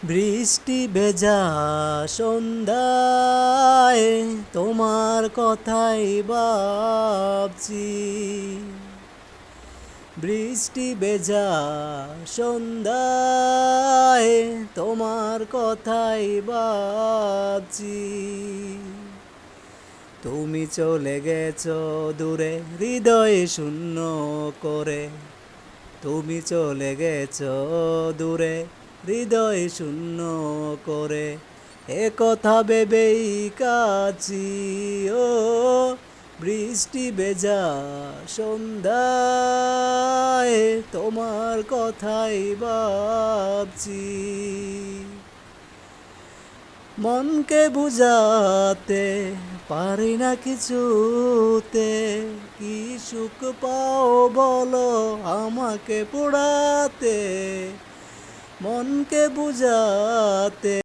বৃষ্টি ভেজা সন্ধ্যায় তোমার কথাই ভাবছি। বৃষ্টি ভেজা সন্ধ্যায় তোমার কথাই ভাবছি। তুমি চলে গেছো দূরে হৃদয় শূন্য করে। তুমি চলে গেছো দূরে হৃদয় শূন্য করে। এ কথা ভেবেই কাছি ও বৃষ্টি ভেজা সন্ধ্যায় তোমার কথাই ভাবছি। মনকে বুঝাতে পারি না কিছুতে, কি সুখ পাও বলো আমাকে পোড়াতে। মনকে বুঝাতে